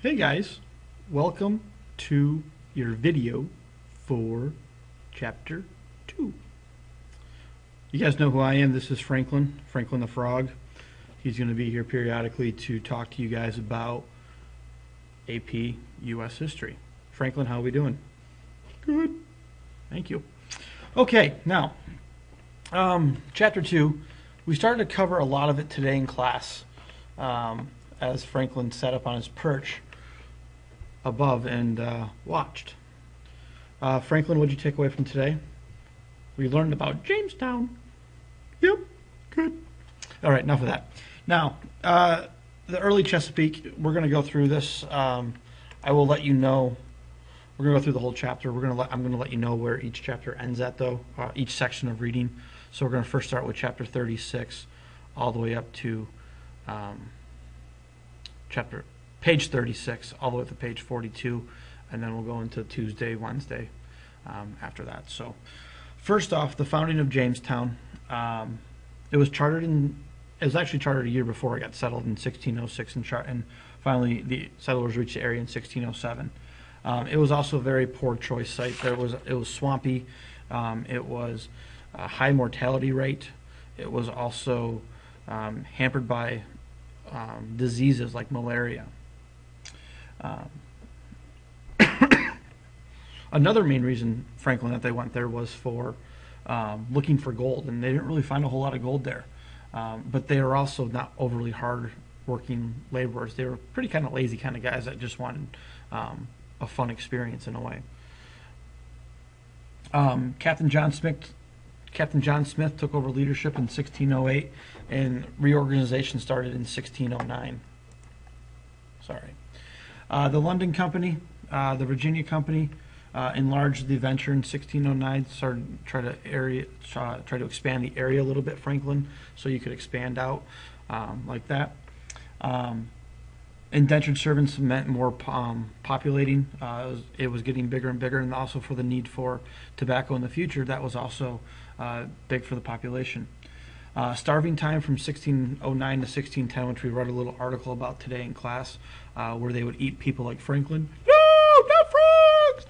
Hey guys, welcome to your video for chapter 2. You guys know who I am. This is Franklin the Frog. He's going to be here periodically to talk to you guys about AP US history. Franklin, how are we doing? Good. Thank you. Okay, now, chapter 2, we started to cover a lot of it today in class as Franklin sat up on his perch above and watched. Franklin, what did you take away from today? We learned about Jamestown. Yep, good. All right, enough of that. Now, the early Chesapeake, we're going to go through this. I will let you know. We're going to go through the whole chapter. I'm going to let you know where each chapter ends at, though, each section of reading. So we're going to first start with chapter 36 all the way up to page 36 all the way to page 42, and then we'll go into Tuesday, Wednesday after that. So first off, the founding of Jamestown. It was actually chartered a year before it got settled in 1606, and finally the settlers reached the area in 1607. It was also a very poor choice site. It was swampy. It was a high mortality rate. It was also hampered by diseases like malaria. Another main reason, Franklin, that they went there was for looking for gold, and they didn't really find a whole lot of gold there. But they were also not overly hard-working laborers. They were pretty kind of lazy kind of guys that just wanted a fun experience in a way. Captain John Smith took over leadership in 1608, and reorganization started in 1609. Sorry. The London Company, the Virginia Company, enlarged the venture in 1609. Started try to expand the area a little bit, Franklin, so you could expand out like that. Indentured servants meant more populating. It was getting bigger and bigger, and also for the need for tobacco in the future, that was also big for the population. Starving time from 1609 to 1610, which we read a little article about today in class, where they would eat people like Franklin. No, not frogs,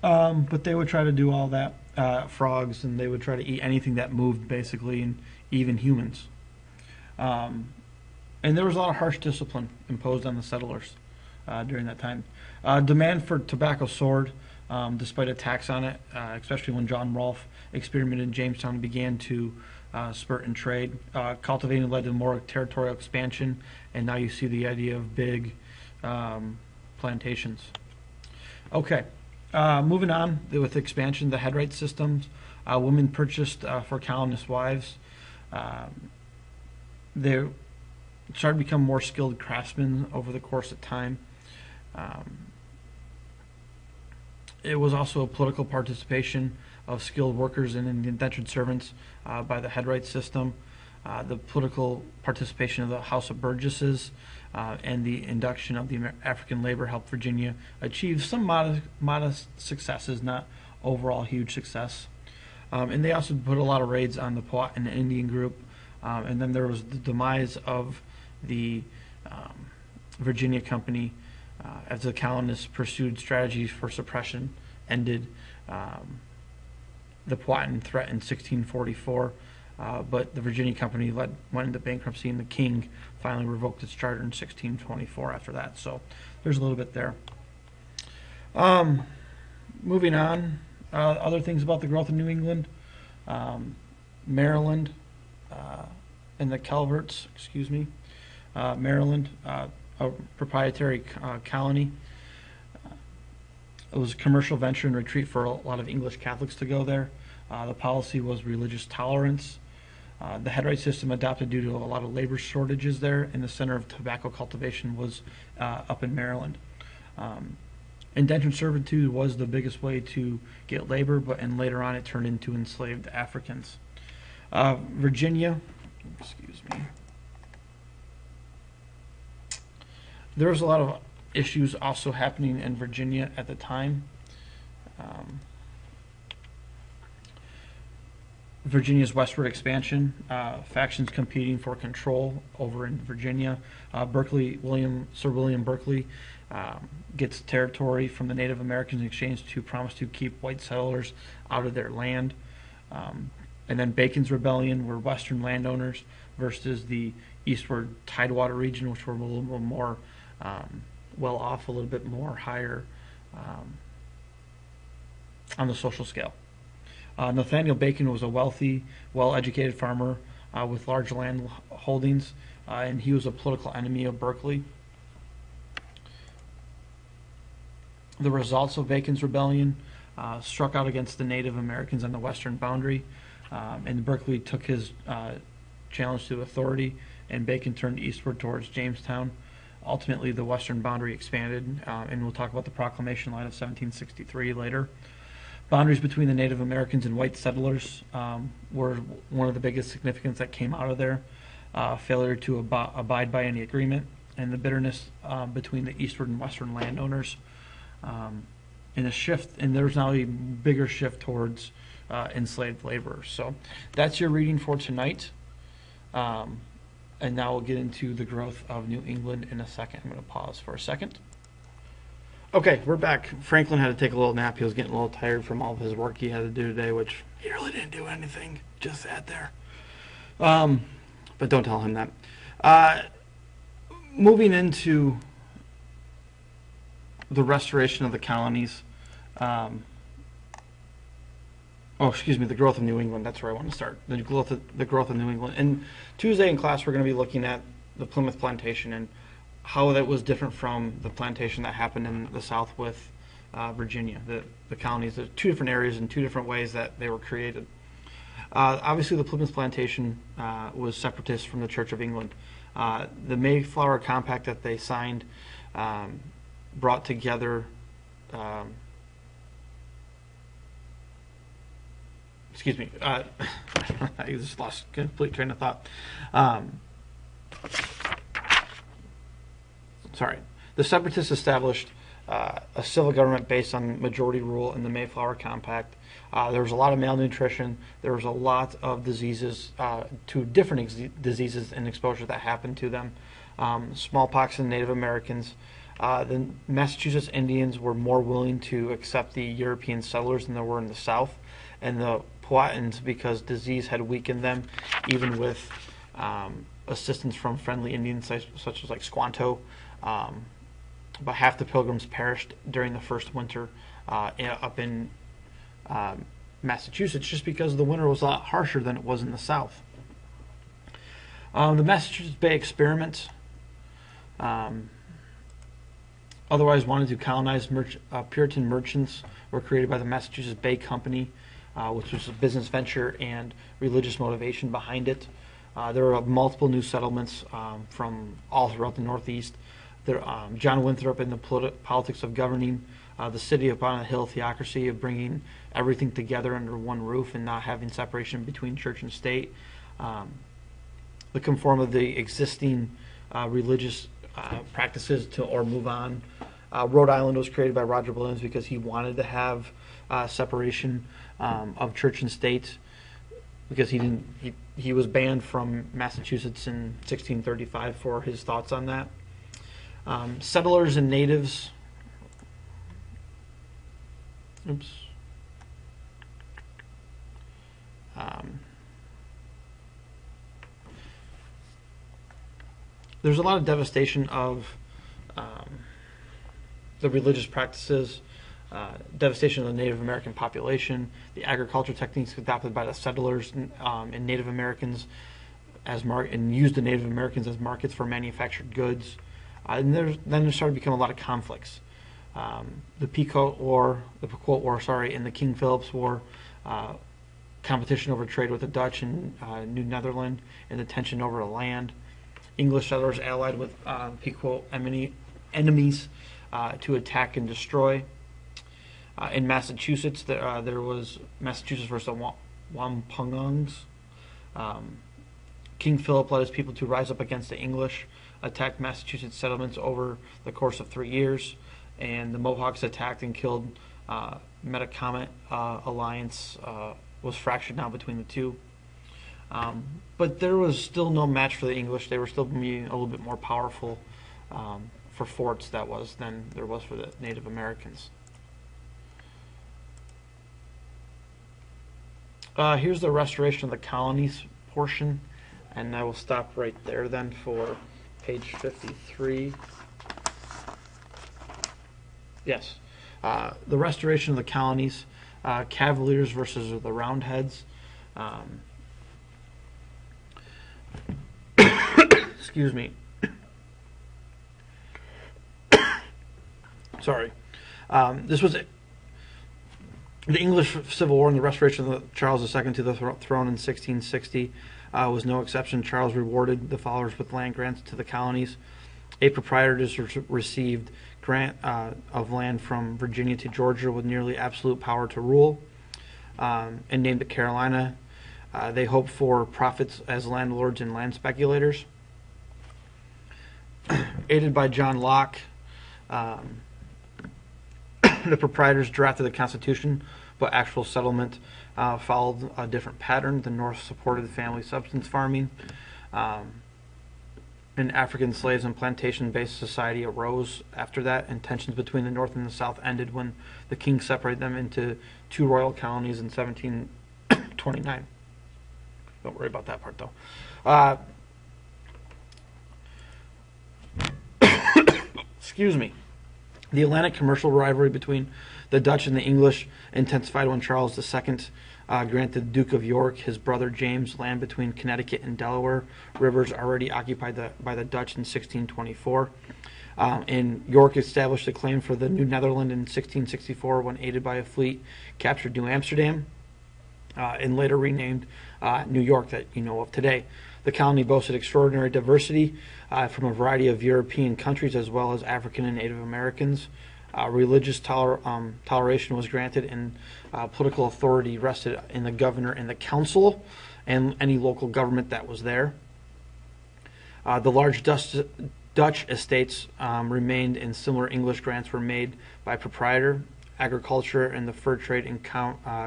no! But they would try to do all that, frogs, and they would try to eat anything that moved, basically, and even humans. And there was a lot of harsh discipline imposed on the settlers during that time. Demand for tobacco soared, despite attacks on it, especially when John Rolfe experimented in Jamestown and began to spurt in trade. Cultivating led to more territorial expansion, and now you see the idea of big plantations. Okay, moving on with expansion, the headright systems. Women purchased for colonist wives. They started to become more skilled craftsmen over the course of time. It was also a political participation of skilled workers and indentured servants by the headright system. The political participation of the House of Burgesses and the induction of the African labor helped Virginia achieve some modest successes, not overall huge success. And they also put a lot of raids on the Powhatan Indian group. And then there was the demise of the Virginia Company as the colonists pursued strategies for suppression, ended the Powhatan threat in 1644, but the Virginia Company went into bankruptcy, and the king finally revoked its charter in 1624 after that. So there's a little bit there. Moving on, other things about the growth of New England. Maryland and the Calverts, Maryland, a proprietary colony. It was a commercial venture and retreat for a lot of English Catholics to go there. The policy was religious tolerance. The headright system adopted due to a lot of labor shortages there, and the center of tobacco cultivation was up in Maryland. Indentured servitude was the biggest way to get labor, and later on it turned into enslaved Africans. Virginia, there was a lot of issues also happening in Virginia at the time. Virginia's westward expansion, factions competing for control over in Virginia. Sir William Berkeley gets territory from the Native Americans in exchange to promise to keep white settlers out of their land. And then Bacon's Rebellion were western landowners versus the eastward Tidewater region, which were a little bit more well off, a little bit more higher on the social scale. Nathaniel Bacon was a wealthy, well-educated farmer with large land holdings, and he was a political enemy of Berkeley. The results of Bacon's Rebellion struck out against the Native Americans on the western boundary, and Berkeley took his challenge to authority, and Bacon turned eastward towards Jamestown. Ultimately, the western boundary expanded, and we'll talk about the Proclamation Line of 1763 later. Boundaries between the Native Americans and white settlers were one of the biggest significance that came out of there. Failure to abide by any agreement, and the bitterness between the eastward and western landowners. And a shift, and there's now a bigger shift towards enslaved laborers. So that's your reading for tonight. And now we'll get into the growth of New England in a second. I'm going to pause for a second. Okay, we're back. Franklin had to take a little nap. He was getting a little tired from all of his work he had to do today, which he really didn't do anything. Just sat there. But don't tell him that. Moving into the restoration of the colonies. The growth of New England. That's where I want to start. The growth of New England. And Tuesday in class, we're going to be looking at the Plymouth Plantation and how that was different from the plantation that happened in the South with Virginia. The colonies, there's two different areas and two different ways that they were created. Obviously, the Plymouth Plantation was separatist from the Church of England. The Mayflower Compact that they signed brought together I just lost complete train of thought. The separatists established a civil government based on majority rule in the Mayflower Compact. There was a lot of malnutrition. There was a lot of diseases, to different diseases and exposure that happened to them. Smallpox in Native Americans. The Massachusetts Indians were more willing to accept the European settlers than they were in the South, and the Powhatans, because disease had weakened them, even with assistance from friendly Indians such as like Squanto. About half the Pilgrims perished during the first winter up in Massachusetts, just because the winter was a lot harsher than it was in the South. The Massachusetts Bay Experiment, otherwise wanted to colonize Puritan merchants, were created by the Massachusetts Bay Company, which was a business venture and religious motivation behind it. There were multiple new settlements from all throughout the Northeast. John Winthrop in the politics of governing the city upon a hill theocracy, of bringing everything together under one roof and not having separation between church and state. The conform of the existing religious practices or move on. Rhode Island was created by Roger Williams because he wanted to have separation of church and state, because he was banned from Massachusetts in 1635 for his thoughts on that. Settlers and natives. There's a lot of devastation of the religious practices, devastation of the Native American population, the agriculture techniques adopted by the settlers and Native Americans and used the Native Americans as markets for manufactured goods. And then there started to become a lot of conflicts. The Pequot War, and the King Philip's War, competition over trade with the Dutch and New Netherland, and the tension over the land. English settlers allied with Pequot enemies to attack and destroy. In Massachusetts, there was Massachusetts versus the Wampungungs. King Philip led his people to rise up against the English, attacked Massachusetts settlements over the course of 3 years, and the Mohawks attacked and killed Metacomet Alliance, was fractured now between the two. But there was still no match for the English. They were still being a little bit more powerful for forts than there was for the Native Americans. Here's the restoration of the colonies portion, and I will stop right there then for page 53. Yes, the restoration of the colonies, Cavaliers versus the Roundheads. Excuse me. Sorry. This was the English Civil War and the restoration of Charles II to the throne in 1660 was no exception. Charles rewarded the followers with land grants to the colonies. 8 proprietors received grant of land from Virginia to Georgia with nearly absolute power to rule, and named it Carolina. They hoped for profits as landlords and land speculators. Aided by John Locke, the proprietors drafted the Constitution, but actual settlement followed a different pattern. The North supported family subsistence farming. An African slaves and plantation-based society arose after that, and tensions between the North and the South ended when the king separated them into 2 royal colonies in 1729. Don't worry about that part, though. Excuse me. The Atlantic commercial rivalry between the Dutch and the English intensified when Charles II granted the Duke of York, his brother James, land between Connecticut and Delaware rivers already occupied by the Dutch in 1624. And York established a claim for the New Netherland in 1664 when, aided by a fleet, captured New Amsterdam and later renamed New York that you know of today. The colony boasted extraordinary diversity from a variety of European countries as well as African and Native Americans. Religious toleration was granted, and political authority rested in the governor and the council and any local government that was there. The large Dutch estates remained, and similar English grants were made by proprietor. Agriculture and the fur trade and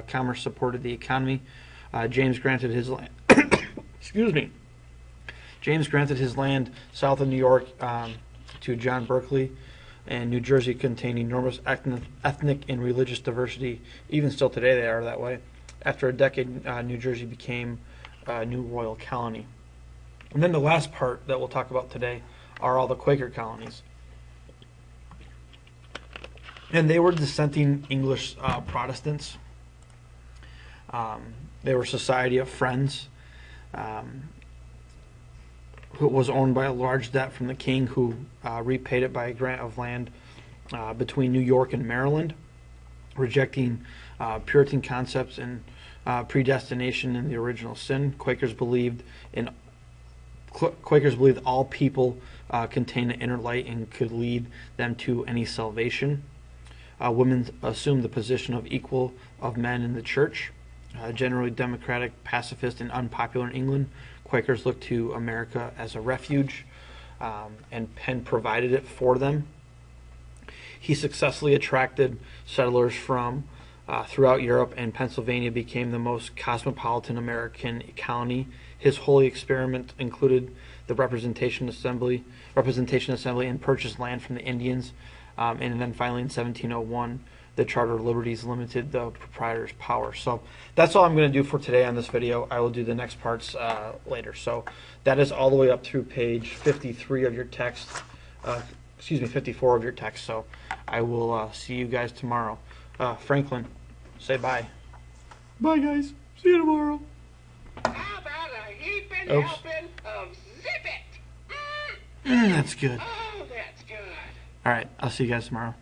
commerce supported the economy. James granted his land. Excuse me. James granted his land south of New York to John Berkeley, and New Jersey contained enormous ethnic and religious diversity. Even still today, they are that way. After a decade, New Jersey became a new royal colony. And then the last part that we'll talk about today are all the Quaker colonies. And they were dissenting English Protestants. They were a society of friends. Who was owned by a large debt from the king, who repaid it by a grant of land between New York and Maryland, rejecting Puritan concepts and predestination and the original sin. Quakers believed all people contained an inner light and could lead them to any salvation. Women assumed the position of equal of men in the church. Generally democratic, pacifist, and unpopular in England, Quakers looked to America as a refuge, and Penn provided it for them. He successfully attracted settlers from throughout Europe, and Pennsylvania became the most cosmopolitan American colony. His holy experiment included the Representation Assembly, and purchased land from the Indians, and then finally in 1701, the Charter of Liberties limited the proprietor's power. So that's all I'm going to do for today on this video. I will do the next parts later. So that is all the way up through page 53 of your text. 54 of your text. So I will see you guys tomorrow. Franklin, say bye. Bye, guys. See you tomorrow. How about a heaping helping of zip it? That's good. Oh, that's good. All right. I'll see you guys tomorrow.